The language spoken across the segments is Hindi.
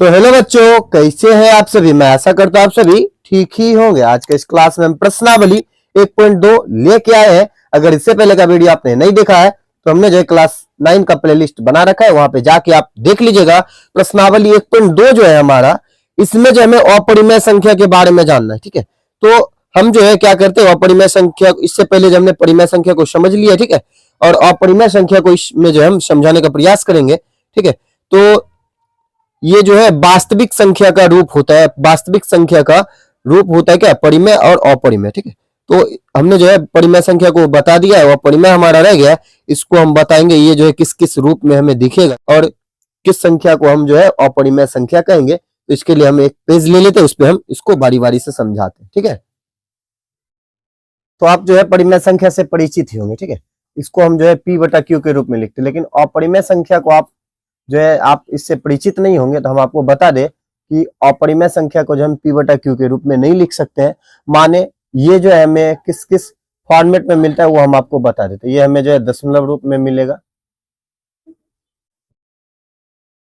तो हेलो बच्चों, कैसे हैं आप सभी। मैं आशा करता हूं आप सभी ठीक ही होंगे। आज के इस क्लास में हम प्रश्नावली 1.2 लेके आए हैं। अगर इससे पहले का वीडियो आपने नहीं देखा है तो हमने जो है क्लास 9 का प्लेलिस्ट बना रखा है, वहां पे जाके आप देख लीजिएगा। प्रश्नावली 1.2 जो है हमारा, इसमें जो हमें अपरिमेय संख्या के बारे में जानना है। ठीक है, तो हम जो है क्या करते हैं, अपरिमेय संख्या, इससे पहले जो हमने परिमेय संख्या को समझ लिया, ठीक है, और अपरिमेय संख्या को इसमें जो हम समझाने का प्रयास करेंगे। ठीक है, तो ये जो है वास्तविक संख्या का रूप होता है। वास्तविक संख्या का रूप होता है क्या, परिमेय और अपरिमेय। ठीक है, तो हमने जो है परिमेय संख्या को बता दिया है, वो परिमेय हमारा रह गया। इसको हम बताएंगे ये जो है किस किस रूप में हमें दिखेगा और किस संख्या को हम जो है अपरिमेय संख्या कहेंगे। तो इसके लिए हम एक पेज ले लेते हैं, उस पर हम इसको बारी बारी से समझाते हैं। ठीक है, तो आप जो है परिमेय संख्या से परिचित ही होंगे। ठीक है, इसको हम जो है P/Q के रूप में लिखते हैं, लेकिन अपरिमेय संख्या को आप जो है आप इससे परिचित नहीं होंगे, तो हम आपको बता दें कि अपरिमेय संख्या को जो हम P/Q के रूप में नहीं लिख सकते हैं। माने ये जो है हमें किस किस फॉर्मेट में मिलता है वो हम आपको बता देते हैं। ये हमें जो है दशमलव रूप में मिलेगा।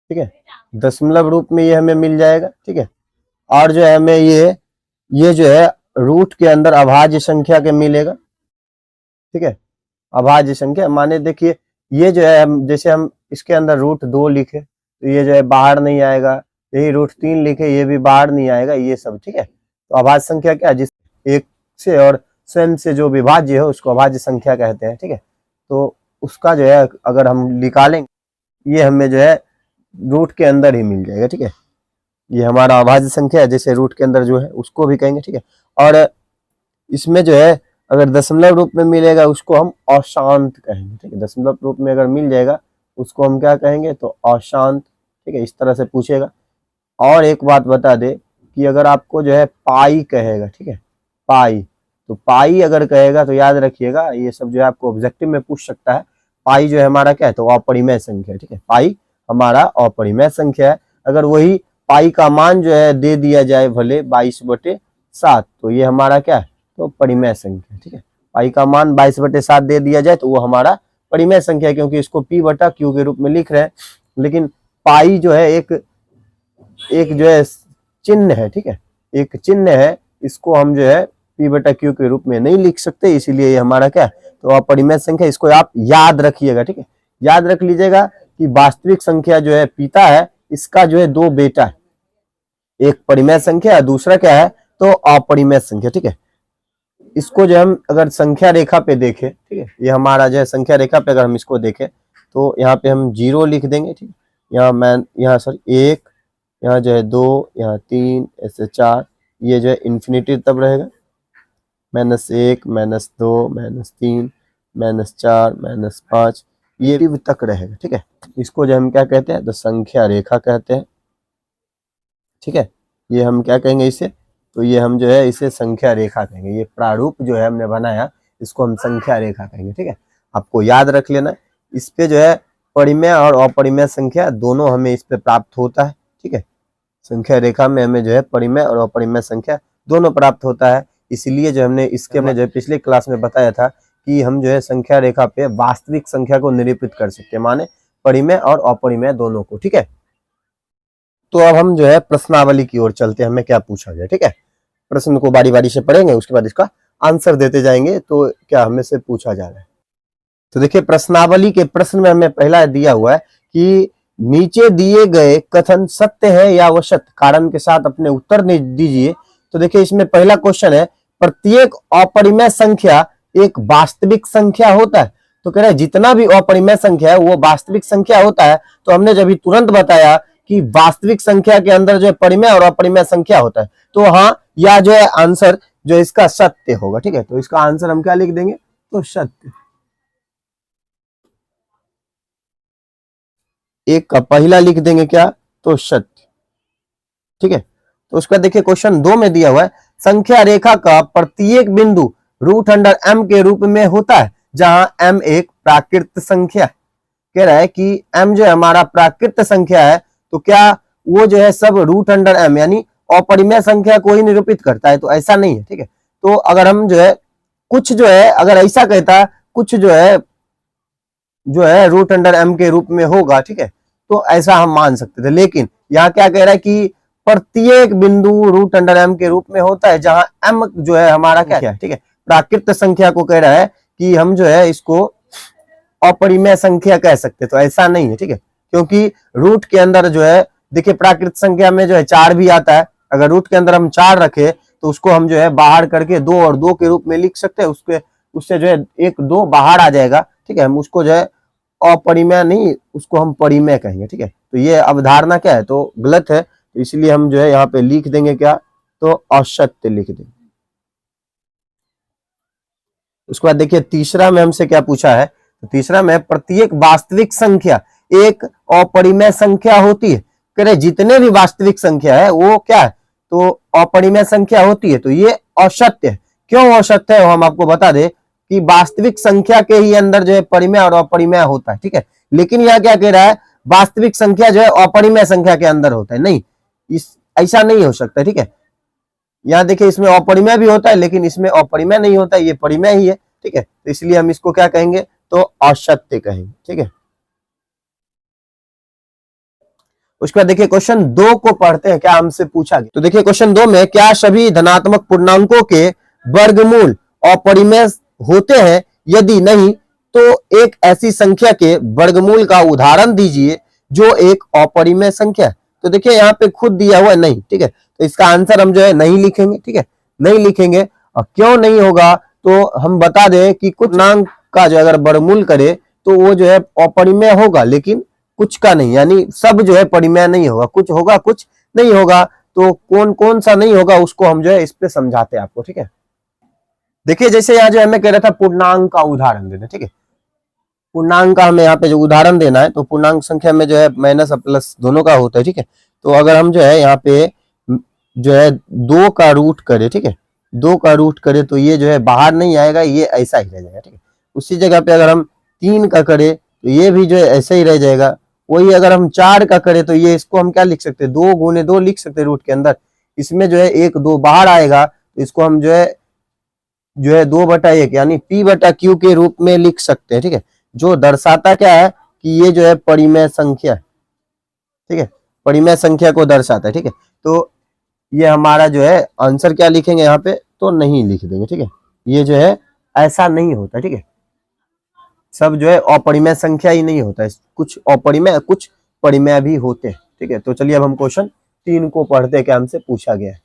ठीक है, दशमलव रूप में ये हमें मिल जाएगा। ठीक है, और जो है हमें ये जो है रूट के अंदर अभाज्य संख्या के मिलेगा। ठीक है, अभाज्य संख्या माने देखिए ये जो है हम जैसे हम इसके अंदर √2 लिखे तो ये जो है बाहर नहीं आएगा, यही √3 लिखे ये भी बाहर नहीं आएगा, ये सब। ठीक है, तो अभाज्य संख्या क्या, जिस एक से और स्वयं से जो विभाज्य हो उसको अभाज्य संख्या कहते हैं। ठीक है, तो उसका जो है अगर हम निकालेंगे ये हमें जो है रूट के अंदर ही मिल जाएगा। ठीक है, ये हमारा अभाज्य संख्या है, जैसे रूट के अंदर जो है उसको भी कहेंगे। ठीक है, और इसमें जो है अगर दशमलव रूप में मिलेगा उसको हम अशांत कहेंगे। ठीक है, दशमलव रूप में अगर मिल जाएगा उसको हम क्या कहेंगे, तो अशांत। ठीक है, इस तरह से पूछेगा। और एक बात बता दे कि अगर आपको जो है पाई कहेगा, ठीक है, पाई, तो पाई अगर कहेगा तो याद रखिएगा ये सब जो है आपको ऑब्जेक्टिव में पूछ सकता है। पाई जो है हमारा क्या है, तो अपरिमेय संख्या है। ठीक है, पाई हमारा अपरिमेय संख्या है। अगर वही पाई का मान जो है दे दिया जाए भले 22/7, तो ये हमारा क्या है, तो परिमेय संख्या। ठीक है, पाई का मान 22/7 दे दिया जाए तो वो हमारा परिमेय संख्या है, क्योंकि इसको P/Q के रूप में लिख रहे हैं। लेकिन पाई जो है एक जो है चिन्ह है। ठीक है, एक चिन्ह है, इसको हम जो है P/Q के रूप में नहीं लिख सकते, इसीलिए ये हमारा क्या है, तो अपरिमेय संख्या। इसको आप याद रखिएगा। ठीक है, याद रख लीजिएगा कि वास्तविक संख्या जो है पिता है, इसका जो है 2 बेटा है, एक परिमेय संख्या, दूसरा क्या है, तो अपरिमेय संख्या। ठीक है, इसको जो हम अगर संख्या रेखा पे देखें, ठीक है, ये हमारा जो है संख्या रेखा पे अगर हम इसको देखें तो यहाँ पे हम 0 लिख देंगे। ठीक है, यहाँ सॉरी 1, यहाँ जो है 2, यहाँ 3, ऐसे 4, ये जो है इन्फिनिटी तब रहेगा, -1, -2, -3, -4, -5, ये तक रहेगा। ठीक है, इसको जो हम क्या कहते हैं, तो संख्या रेखा कहते हैं। ठीक है, ये हम क्या कहेंगे इसे, तो ये हम जो है इसे संख्या रेखा कहेंगे। ये प्रारूप जो है हमने बनाया इसको हम संख्या रेखा कहेंगे। ठीक है, आपको याद रख लेना, इस पे जो है परिमेय और अपरिमेय संख्या दोनों हमें इस पे प्राप्त होता है। ठीक है, संख्या रेखा में हमें जो है परिमेय और अपरिमेय संख्या दोनों प्राप्त होता है। इसलिए जो हमने इसके हमने जो है पिछले क्लास में बताया था कि हम जो है संख्या रेखा पे वास्तविक संख्या को निरूपित कर सकते हैं, माने परिमेय और अपरिमेय दोनों को। ठीक है, तो अब हम जो है प्रश्नावली की ओर चलते हैं, हमें क्या पूछा गया। ठीक है, प्रश्न को बारी बारी से पढ़ेंगे, उसके बाद इसका आंसर देते जाएंगे तो क्या हमें से पूछा जा रहा है। तो देखिए प्रश्नावली के प्रश्न में हमें पहला दिया हुआ है कि नीचे दिए गए कथन सत्य है या असत्य, कारण के साथ अपने उत्तर दीजिए। तो देखिए इसमें पहला क्वेश्चन है, प्रत्येक अपरिमेय संख्या एक वास्तविक संख्या होता है। तो कह रहे हैं जितना भी अपरिमेय संख्या है वो वास्तविक संख्या होता है। तो हमने जब तुरंत बताया कि वास्तविक संख्या के अंदर जो है परिमेय और अपरिमेय संख्या होता है, तो हाँ, या जो है आंसर जो इसका सत्य होगा। ठीक है, तो इसका आंसर हम क्या लिख देंगे, तो सत्य। एक का पहला लिख देंगे क्या, तो सत्य। ठीक है, तो उसका देखिए क्वेश्चन 2 में दिया हुआ है, संख्या रेखा का प्रत्येक बिंदु √m के रूप में होता है, जहां m एक प्राकृत संख्या। कह रहा है कि m जो है हमारा प्राकृत संख्या है, तो क्या वो जो है सब √m यानी अपरिमेय संख्या को ही निरूपित करता है, तो ऐसा नहीं है। ठीक है, तो अगर हम जो है कुछ जो है अगर ऐसा कहता कुछ जो है √m के रूप में होगा, ठीक है, तो ऐसा हम मान सकते थे। लेकिन यहाँ क्या कह रहा है कि प्रत्येक बिंदु रूट अंडर m के रूप में होता है, जहां m जो है हमारा क्या है, ठीक है, प्राकृत संख्या को कह रहा है कि हम जो है इसको अपरिमेय संख्या कह सकते हैं। तो ऐसा नहीं है, ठीक है, क्योंकि रूट के अंदर जो है देखिए प्राकृत संख्या में जो है 4 भी आता है। अगर रूट के अंदर हम 4 रखे तो उसको हम जो है बाहर करके 2 और 2 के रूप में लिख सकते हैं, उससे जो है 1 2 बाहर आ जाएगा, ठीक है। हम उसको जो है अपरिमेय नहीं, उसको हम परिमेय कहेंगे, ठीक है। तो ये अवधारणा क्या है, तो गलत है, तो इसलिए हम जो है यहाँ पे लिख देंगे क्या, तो असत्य लिख देंगे। उसके बाद देखिए तीसरा में हमसे क्या पूछा है, तो तीसरा में प्रत्येक वास्तविक संख्या एक अपरिमेय संख्या होती है। कह रहे जितने भी वास्तविक संख्या है वो क्या है, तो अपरिमेय संख्या होती है। तो ये असत्य है। क्यों असत्य है, हम आपको बता दे कि वास्तविक संख्या के ही अंदर जो है परिमेय और अपरिमेय होता है, ठीक है। लेकिन यह क्या कह रहा है, वास्तविक संख्या जो है अपरिमेय संख्या के अंदर होता है। नहीं, ऐसा नहीं हो सकता, ठीक है। यहाँ देखिए इसमें अपरिमेय भी होता है, लेकिन इसमें अपरिमेय नहीं होता है, ये परिमेय ही है, ठीक है। तो इसलिए हम इसको क्या कहेंगे, तो असत्य कहेंगे, ठीक है। उसके बाद देखिए क्वेश्चन 2 को पढ़ते हैं, क्या हमसे पूछा गया। तो देखिए क्वेश्चन 2 में, क्या सभी धनात्मक पूर्णांकों के वर्गमूल अपरिमेय होते हैं, यदि नहीं तो एक ऐसी संख्या के वर्गमूल का उदाहरण दीजिए जो एक अपरिमेय संख्या है। तो देखिए यहाँ पे खुद दिया हुआ है नहीं, ठीक है। तो इसका आंसर हम जो है नहीं लिखेंगे, ठीक है, नहीं लिखेंगे। और क्यों नहीं होगा, तो हम बता दें कि कुछ पूर्णांक का जो अगर वर्गमूल करे तो वो जो है अपरिमेय होगा, लेकिन कुछ का नहीं, यानी सब जो है परिमेय नहीं होगा, कुछ होगा कुछ नहीं होगा। तो कौन कौन सा नहीं होगा उसको हम जो है इस पे समझाते हैं आपको, ठीक है। देखिए जैसे यहाँ जो हमें कह रहा था पूर्णांक का उदाहरण देना, ठीक है। पूर्णांक का हमें यहाँ पे जो उदाहरण देना है, तो पूर्णांक संख्या में जो है माइनस और प्लस दोनों का होता है, ठीक है। तो अगर हम जो है यहाँ पे जो है 2 का रूट करें, ठीक है, 2 का रूट करें तो ये जो है बाहर नहीं आएगा, ये ऐसा ही रह जाएगा, ठीक है। उसी जगह पे अगर हम 3 का करें तो ये भी जो है ऐसे ही रह जाएगा। वही अगर हम 4 का करें तो ये इसको हम क्या लिख सकते हैं, 2 गुने 2 लिख सकते हैं रूट के अंदर। इसमें जो है 1 2 बाहर आएगा, तो इसको हम जो है 2/1 यानी p/q के रूप में लिख सकते हैं, ठीक है। जो दर्शाता क्या है कि ये जो है परिमेय संख्या है, ठीक है, परिमेय संख्या को दर्शाता है, ठीक है। तो ये हमारा जो है आंसर क्या लिखेंगे यहाँ पे, तो नहीं लिख देंगे, ठीक है। ये जो है ऐसा नहीं होता, ठीक है। सब जो है अपरिमेय संख्या ही नहीं होता है, कुछ अपरिमेय कुछ परिमेय भी होते हैं, ठीक है। तो चलिए अब हम क्वेश्चन 3 को पढ़ते हैं, क्या हमसे पूछा गया है।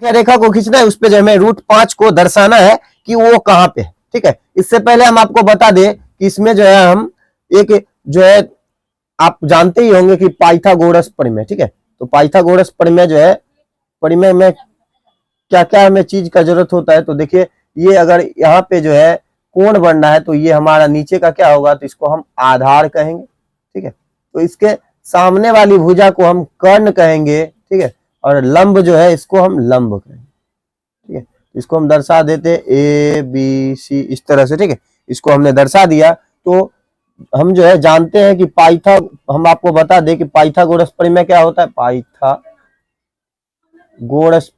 क्या रेखा को खींचना है, उस पे जो हमें √5 को दर्शाना है कि वो कहाँ पे है, ठीक है। इससे पहले हम आपको बता दें कि इसमें जो है हम एक जो है आप जानते ही होंगे कि पाइथागोरस प्रमेय, ठीक है। तो पाइथागोरस प्रमेय जो है, परिमेय में क्या क्या हमें चीज का जरूरत होता है। तो देखिए ये अगर यहाँ पे जो है कोण बनना है तो ये हमारा नीचे का क्या होगा, तो इसको हम आधार कहेंगे, ठीक है। तो इसके सामने वाली भुजा को हम कर्ण कहेंगे, ठीक है, और लंब जो है इसको हम लंब कहेंगे, ठीक है। इसको हम दर्शा देते ABC इस तरह से, ठीक है। इसको हमने दर्शा दिया। तो हम जो है जानते हैं कि हम आपको बता दें कि पाइथागोरस प्रमेय क्या होता है। पाइथागोरस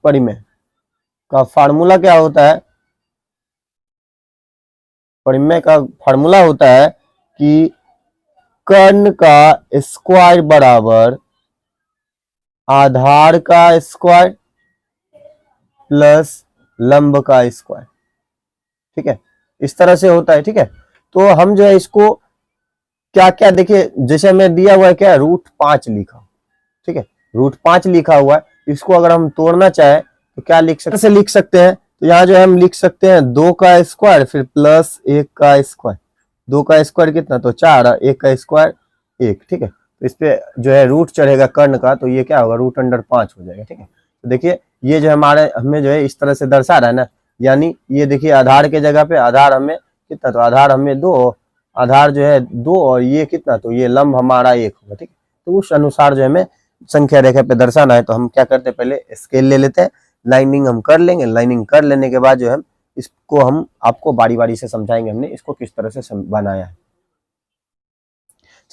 प्रमेय का फार्मूला क्या होता है, परिमेय का फार्मूला होता है कि कर्ण का स्क्वायर बराबर आधार का स्क्वायर प्लस लंब का स्क्वायर, ठीक है, इस तरह से होता है, ठीक है। तो हम जो है इसको क्या क्या देखिए, जैसे हमें दिया हुआ है क्या, √5 लिखा, ठीक है, √5 लिखा हुआ है। इसको अगर हम तोड़ना चाहे तो क्या लिख सकते हैं, तो यहाँ जो है हम लिख सकते हैं 2 का स्क्वायर फिर प्लस 1 का स्क्वायर। 2 का स्क्वायर कितना, तो 4, 1 का स्क्वायर 1, ठीक है। तो इस पे जो है रूट चढ़ेगा कर्ण का, तो ये क्या होगा, √5 हो जाएगा, ठीक है। तो देखिए ये जो हमें जो है इस तरह से दर्शा रहा है ना, यानी ये देखिए आधार के जगह पे आधार हमें कितना, तो आधार हमें 2, आधार जो है 2 और ये कितना, तो ये लंब हमारा 1 होगा, ठीक है। तो उस अनुसार जो हमें संख्या रेखा पे दर्शाना है, तो हम क्या करते हैं, पहले स्केल ले लेते हैं, लाइनिंग हम कर लेंगे। लाइनिंग कर लेने के बाद जो है इसको हम आपको बारी बारी से समझाएंगे हमने इसको किस तरह से बनाया है।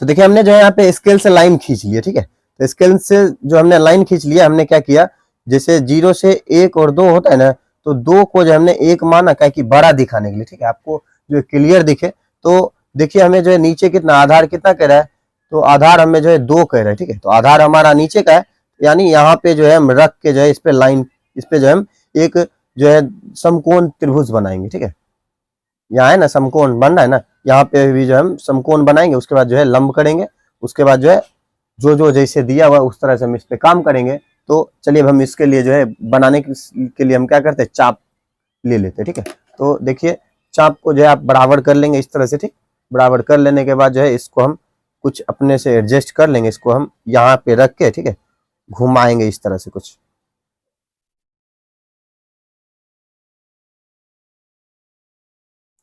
तो देखिए हमने जो है यहाँ पे स्केल से लाइन खींच लिया, ठीक है। तो स्केल से जो हमने लाइन खींच लिया, हमने क्या किया, जैसे 0 से 1 और 2 होता है ना, तो 2 को जो हमने 1 माना, क्या कि बड़ा दिखाने के लिए, ठीक है, आपको जो क्लियर दिखे। तो देखिए हमें जो है नीचे कितना आधार कितना कह रहा है, तो आधार हमें जो है 2 कह रहे हैं, ठीक है। तो आधार हमारा नीचे का है, यानी यहाँ पे जो है हम रख के जो है इस पे लाइन, इस पे जो है हम एक जो है समकोण त्रिभुज बनाएंगे, ठीक है। यहाँ है ना समकोण बन रहा है ना, यहाँ पे भी जो है हम समकोण बनाएंगे, उसके बाद जो है लंब करेंगे, उसके बाद जो है जो जैसे दिया हुआ उस तरह से हम इस पे काम करेंगे। तो चलिए अब हम इसके लिए जो है बनाने के लिए हम क्या करते हैं, चाप ले लेते हैं, ठीक है। तो देखिए चाप को जो है आप बराबर कर लेंगे इस तरह से, ठीक। बराबर कर लेने के बाद जो है इसको हम कुछ अपने से एडजस्ट कर लेंगे, इसको हम यहाँ पे रख के, ठीक है, घुमाएंगे इस तरह से कुछ,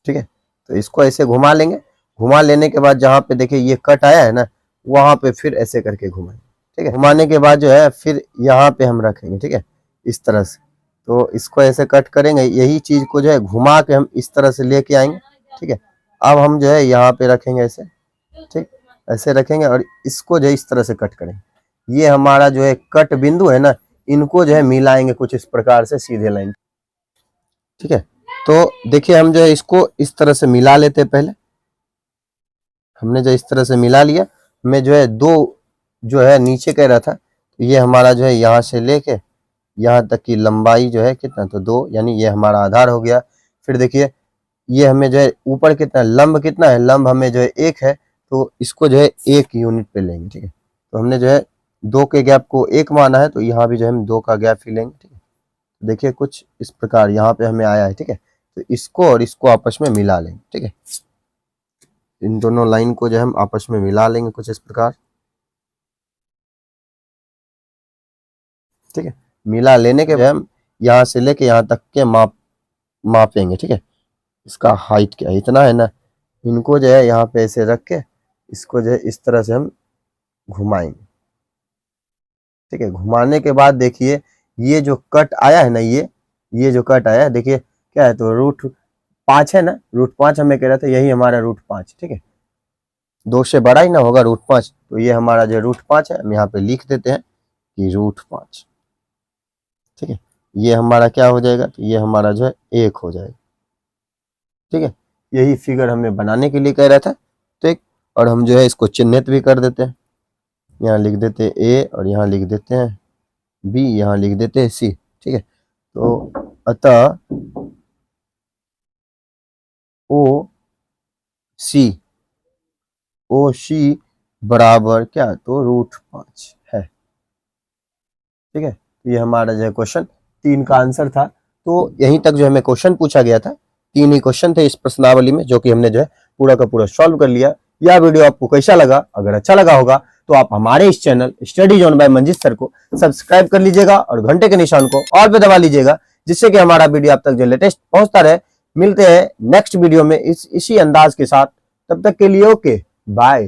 ठीक है। तो इसको ऐसे घुमा लेंगे, घुमा लेने के बाद जहाँ पे देखिए ये कट आया है ना, वहां पे फिर ऐसे करके घुमाएंगे, ठीक है। घुमाने के बाद जो है फिर यहाँ पे हम रखेंगे, ठीक है, इस तरह से। तो इसको ऐसे कट करेंगे, यही चीज को जो है घुमा के हम इस तरह से लेके आएंगे, ठीक है। अब हम जो है यहाँ पे रखेंगे ऐसे, ठीक, ऐसे रखेंगे और इसको जो है इस तरह से कट करेंगे। ये हमारा जो है कट बिंदु है ना, इनको जो है मिलाएंगे कुछ इस प्रकार से सीधे लाइन, ठीक है। तो देखिए हम जो है इसको इस तरह से मिला लेते हैं। पहले हमने जो इस तरह से मिला लिया, मैं जो है 2 जो है नीचे कह रहा था, तो ये हमारा जो है यहाँ से लेके यहाँ तक की लंबाई जो है कितना, तो 2, यानी ये हमारा आधार हो गया। फिर देखिए ये हमें जो है ऊपर कितना लंब कितना है, लंब हमें जो है 1 है, तो इसको जो है 1 यूनिट पे लेंगे, ठीक है। तो हमने जो है 2 के गैप को 1 माना है, तो यहाँ भी जो है हम 2 का गैप ही लेंगे, ठीक है। देखिए कुछ इस प्रकार यहाँ पे हमें आया है, ठीक है। तो इसको और इसको आपस में मिला लेंगे, ठीक है। इन दोनों लाइन को जो है हम आपस में मिला लेंगे कुछ इस प्रकार, ठीक है। मिला लेने के बाद हम यहाँ से लेके यहाँ तक के मापेंगे, ठीक है। इसका हाइट क्या है, इतना है ना, इनको जो है यहाँ पे ऐसे रख के इसको जो है इस तरह से हम घुमाएंगे, ठीक है। घुमाने के बाद देखिए ये जो कट आया है ना, ये जो कट आया है देखिए क्या है, तो √5 है ना, √5 हमें कह रहा था, यही हमारा √5, ठीक है। 2 से बड़ा ही ना होगा √5, तो ये हमारा जो √5 है, हम यहाँ पे लिख देते हैं कि √5, ठीक है। ये हमारा क्या हो जाएगा, तो ये हमारा जो है 1 हो जाएगा, ठीक है। यही फिगर हमें बनाने के लिए कह रहा था, ठीक। और हम जो है इसको चिन्हित भी कर देते हैं, यहाँ लिख देते हैं A और यहाँ लिख देते हैं B, यहाँ लिख देते हैं C, ठीक है। तो अतः OC बराबर क्या, तो √5 है, ठीक है। तो ये हमारा जो है क्वेश्चन 3 का आंसर था। तो यहीं तक जो हमें क्वेश्चन पूछा गया था, 3 ही क्वेश्चन थे इस प्रश्नावली में, जो कि हमने जो है पूरा का पूरा सॉल्व कर लिया। यह वीडियो आपको कैसा लगा, अगर अच्छा लगा होगा तो आप हमारे इस channel study zone by Manjeet sir को सब्सक्राइब कर लीजिएगा और घंटे के निशान को ऑल पे दबा लीजिएगा, जिससे कि हमारा वीडियो आप तक जो लेटेस्ट पहुंचता रहे। मिलते हैं नेक्स्ट वीडियो में इसी अंदाज के साथ, तब तक के लिए ओके बाय।